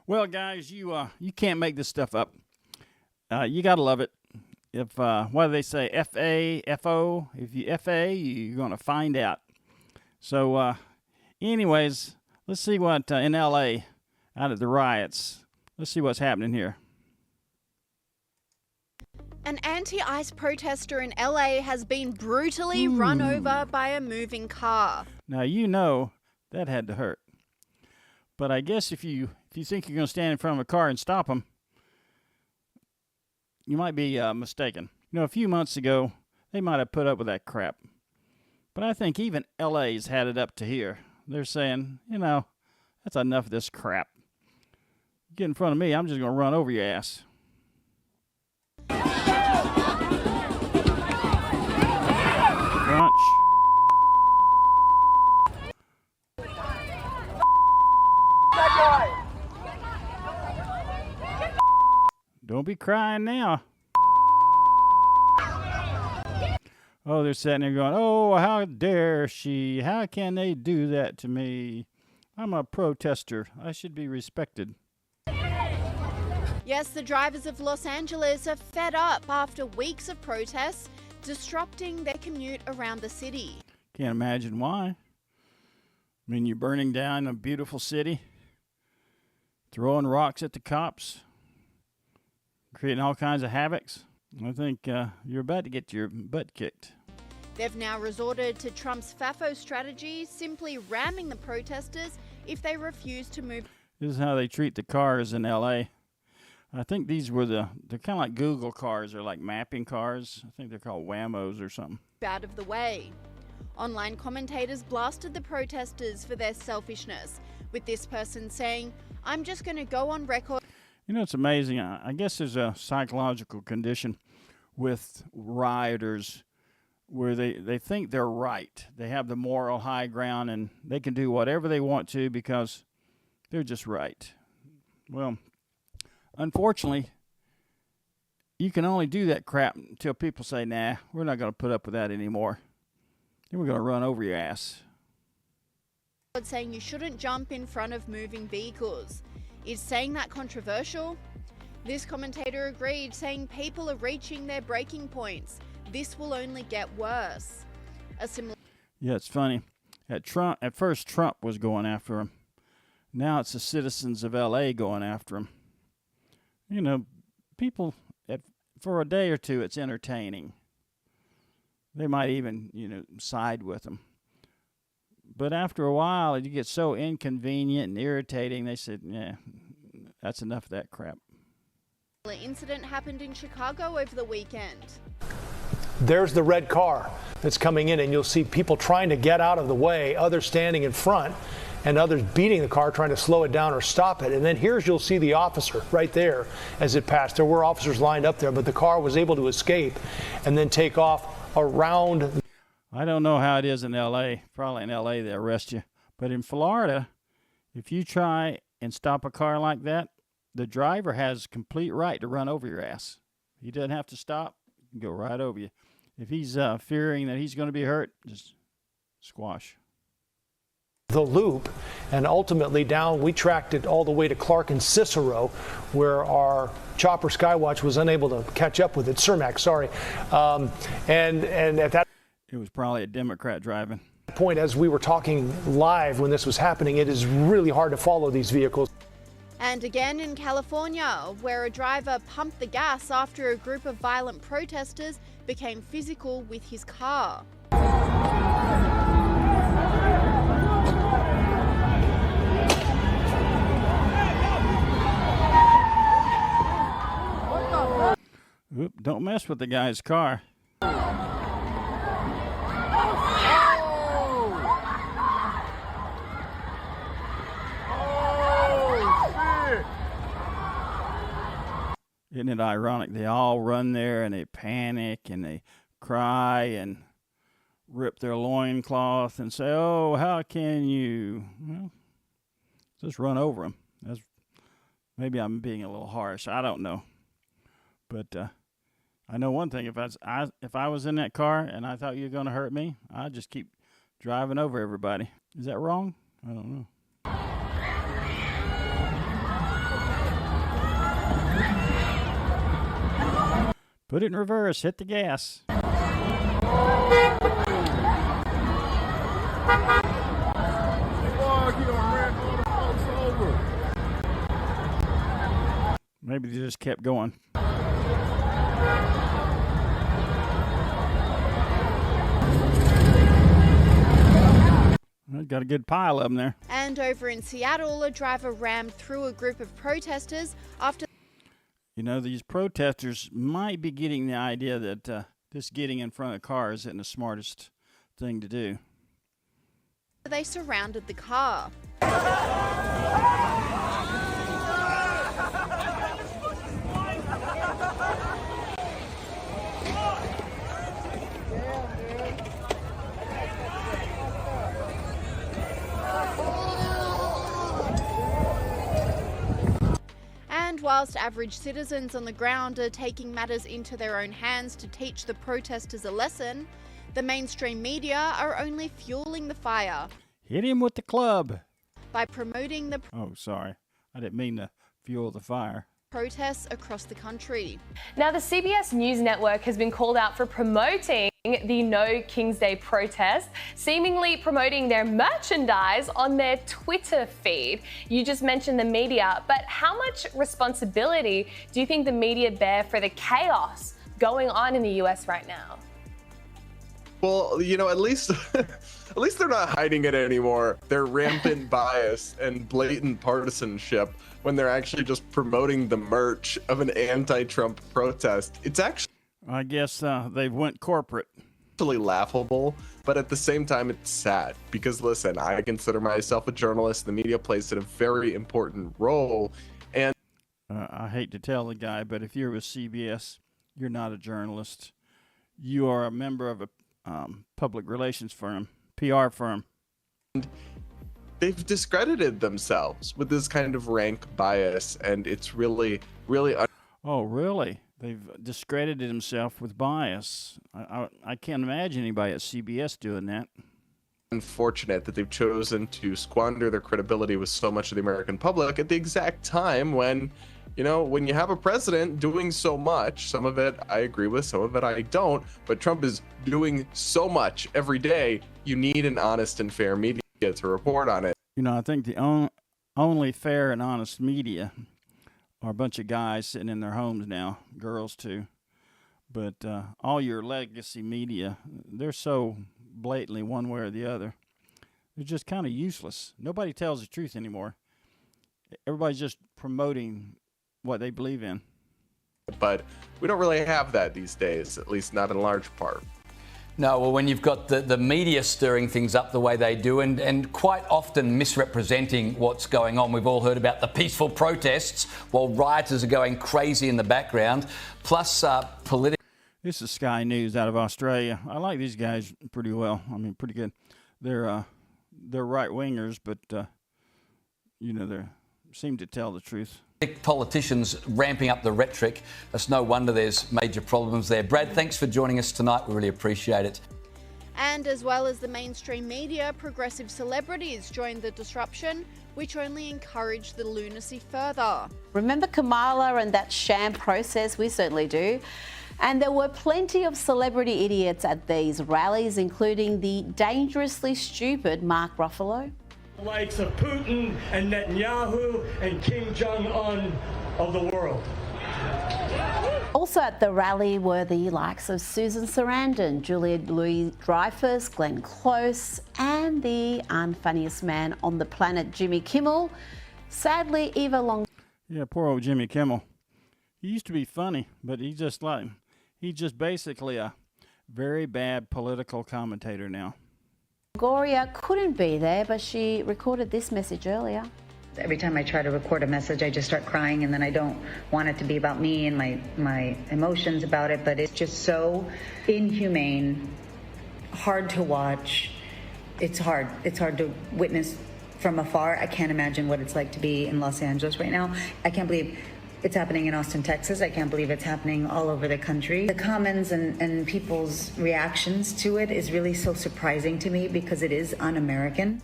Well, guys, you can't make this stuff up. You gotta love it. If what do they say? FA, FO. If you FA, you're gonna find out. So, anyways, let's see what in LA out at the riots. Let's see what's happening here. An anti-ICE protester in LA has been brutally run over by a moving car. Now you know that had to hurt. But I guess if you think you're going to stand in front of a car and stop them, you might be mistaken. You know, a few months ago, they might have put up with that crap. But I think even LA's had it up to here. They're saying, you know, that's enough of this crap. Get in front of me, I'm just going to run over your ass. Crunch. Don't be crying now. Oh, they're sitting there going, oh, how dare she? How can they do that to me? I'm a protester. I should be respected. Yes, the drivers of Los Angeles are fed up after weeks of protests disrupting their commute around the city. Can't imagine why. I mean, you're burning down a beautiful city, throwing rocks at the cops, creating all kinds of havocs. I think you're about to get your butt kicked. They've now resorted to Trump's FAFO strategy, simply ramming the protesters if they refuse to move. This is how they treat the cars in L.A. I think they're kind of like Google cars or like mapping cars. I think they're called Wammos or something. Out of the way. Online commentators blasted the protesters for their selfishness, with this person saying, I'm just going to go on record. You know, it's amazing. I guess there's a psychological condition with rioters where they think they're right. They have the moral high ground and they can do whatever they want to because they're just right. Well, unfortunately, you can only do that crap until people say, nah, we're not going to put up with that anymore. Then we're going to run over your ass. Saying you shouldn't jump in front of moving vehicles. Is saying that controversial? This commentator agreed, saying people are reaching their breaking points. This will only get worse. Yeah, it's funny. At first, Trump was going after him. Now it's the citizens of L.A. going after him. You know, people, for a day or two, it's entertaining. They might even, side with him. But after a while, it gets so inconvenient and irritating, they said, yeah, that's enough of that crap. The incident happened in Chicago over the weekend. There's the red car that's coming in, and you'll see people trying to get out of the way, others standing in front, and others beating the car, trying to slow it down or stop it. And then you'll see the officer right there as it passed. There were officers lined up there, but the car was able to escape and then take off around. I don't know how it is in L.A. Probably in L.A. they arrest you. But in Florida, if you try and stop a car like that, the driver has complete right to run over your ass. He doesn't have to stop. He can go right over you. If he's fearing that he's going to be hurt, just squash. The loop, and ultimately down, we tracked it all the way to Clark and Cicero, where our chopper Skywatch was unable to catch up with it. Cermak, sorry. And at that it was probably a Democrat driving. Point, as we were talking live when this was happening, it is really hard to follow these vehicles. And again in California, where a driver pumped the gas after a group of violent protesters became physical with his car. Oop, don't mess with the guy's car. Isn't it ironic? They all run there and they panic and they cry and rip their loincloth and say, oh, how can you? Well, just run over them. Maybe I'm being a little harsh. I don't know. But I know one thing. If I was in that car and I thought you were going to hurt me, I'd just keep driving over everybody. Is that wrong? I don't know. Put it in reverse. Hit the gas. Maybe they just kept going. Well, got a good pile of them there. And over in Seattle, a driver rammed through a group of protesters after... You know, these protesters might be getting the idea that just getting in front of cars isn't the smartest thing to do. they surrounded the car. And whilst average citizens on the ground are taking matters into their own hands to teach the protesters a lesson, the mainstream media are only fueling the fire. Hit him with the club. By promoting the Oh, sorry. I didn't mean to fuel the fire. protests across the country. Now, the CBS News Network has been called out for promoting the No King's Day protest, seemingly promoting their merchandise on their Twitter feed. You just mentioned the media, but how much responsibility do you think the media bear for the chaos going on in the US right now? Well, you know, at least they're not hiding it anymore. Their rampant bias and blatant partisanship when they're actually just promoting the merch of an anti-Trump protest. It's actually I guess they went corporate. laughable, but at the same time, it's sad because, listen, I consider myself a journalist. The media plays a very important role. And I hate to tell the guy, but if you're with CBS, you're not a journalist. You are a member of a public relations firm, PR firm. they've discredited themselves with this kind of rank bias, and it's really, really Oh, really? They've discredited himself with bias. I can't imagine anybody at CBS doing that. unfortunate that they've chosen to squander their credibility with so much of the American public at the exact time when, you know, when you have a president doing so much. Some of it I agree with, some of it I don't, but Trump is doing so much every day. You need an honest and fair media to report on it. You know, I think the only fair and honest media are a bunch of guys sitting in their homes now, girls too. But all your legacy media, they're so blatantly one way or the other. They're just kind of useless. Nobody tells the truth anymore. Everybody's just promoting what they believe in. But we don't really have that these days, at least not in large part. No, well, when you've got the media stirring things up the way they do and quite often misrepresenting what's going on. We've all heard about the peaceful protests while rioters are going crazy in the background, plus political. This is Sky News out of Australia. I like these guys pretty well. I mean, pretty good. They're right-wingers, but, you know, they seem to tell the truth. Politicians ramping up the rhetoric. It's no wonder there's major problems there. Brad, thanks for joining us tonight. We really appreciate it. And as well as the mainstream media, progressive celebrities joined the disruption, which only encouraged the lunacy further. Remember Kamala and that sham process? We certainly do. And there were plenty of celebrity idiots at these rallies, including the dangerously stupid Mark Ruffalo. The likes of Putin and Netanyahu and Kim Jong-un of the world. Also at the rally were the likes of Susan Sarandon, Julia Louis-Dreyfus, Glenn Close, and the unfunniest man on the planet, Jimmy Kimmel. Sadly, Eva Long. Yeah, poor old Jimmy Kimmel. He used to be funny, but he's just basically a very bad political commentator now. Gloria couldn't be there, but she recorded this message earlier. Every time I try to record a message, I just start crying, and then I don't want it to be about me and my emotions about it, but it's just so inhumane, hard to watch. It's hard to witness from afar. I can't imagine what it's like to be in Los Angeles right now. I can't believe it's happening in Austin, Texas. I can't believe it's happening all over the country. The comments and people's reactions to it is really so surprising to me because it is un-American.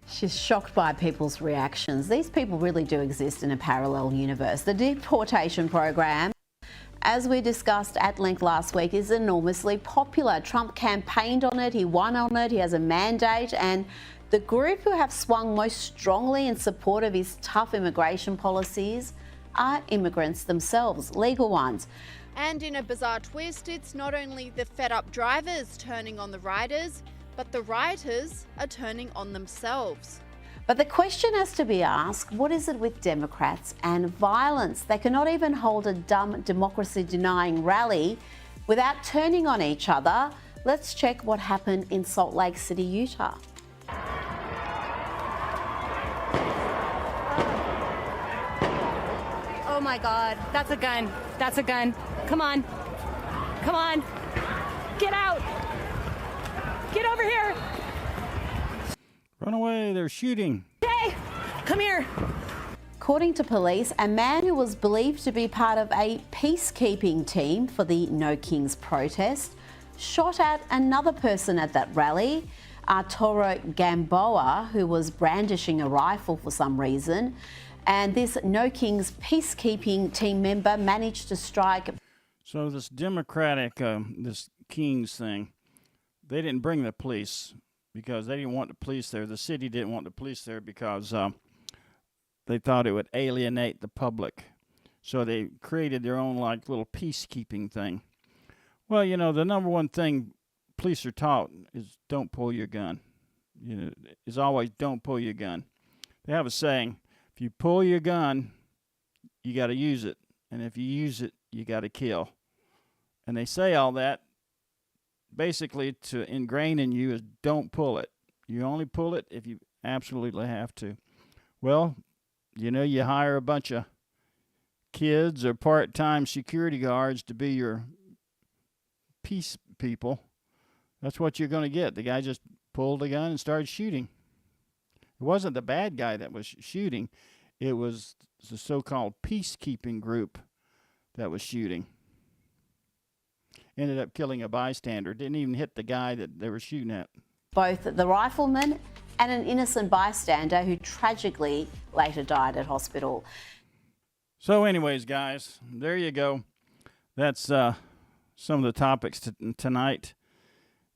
She's shocked by people's reactions. These people really do exist in a parallel universe. The deportation program as we discussed at length last week, is enormously popular. Trump campaigned on it, he won on it, he has a mandate, and the group who have swung most strongly in support of his tough immigration policies are immigrants themselves, legal ones. And in a bizarre twist, it's not only the fed-up drivers turning on the riders, but the rioters are turning on themselves. But the question has to be asked, what is it with Democrats and violence? They cannot even hold a dumb democracy-denying rally without turning on each other. Let's check what happened in Salt Lake City, Utah. Oh my God, that's a gun. That's a gun. Come on. Come on. Get out. Get over here. Run away, they're shooting. Hey, come here. According to police, a man who was believed to be part of a peacekeeping team for the No Kings protest shot at another person at that rally, Arturo Gamboa, who was brandishing a rifle for some reason. And this No Kings peacekeeping team member managed to strike. So this Democratic, this Kings thing, they didn't bring the police because they didn't want the police there. The city didn't want the police there because they thought it would alienate the public. So they created their own like little peacekeeping thing. Well, you know, the number one thing police are taught is don't pull your gun. You know, it's always don't pull your gun. They have a saying, if you pull your gun, you got to use it. And if you use it, you got to kill. And they say all that basically to ingrain in you is don't pull it. You only pull it if you absolutely have to. Well, you know, you hire a bunch of kids or part-time security guards to be your peace people. That's what you're going to get. The guy just pulled a gun and started shooting. It wasn't the bad guy that was shooting. It was the so-called peacekeeping group that was shooting. Ended up killing a bystander. Didn't even hit the guy that they were shooting at. Both the rifleman and an innocent bystander who tragically later died at hospital. So anyways, guys, there you go. That's some of the topics tonight.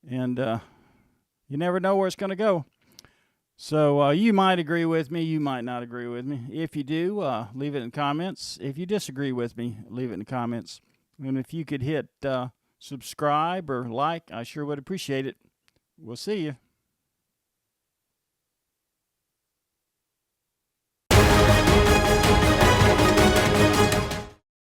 And you never know where it's going to go. So you might agree with me. You might not agree with me. If you do, leave it in comments. If you disagree with me, leave it in the comments. And if you could hit subscribe or like, I sure would appreciate it. We'll see you.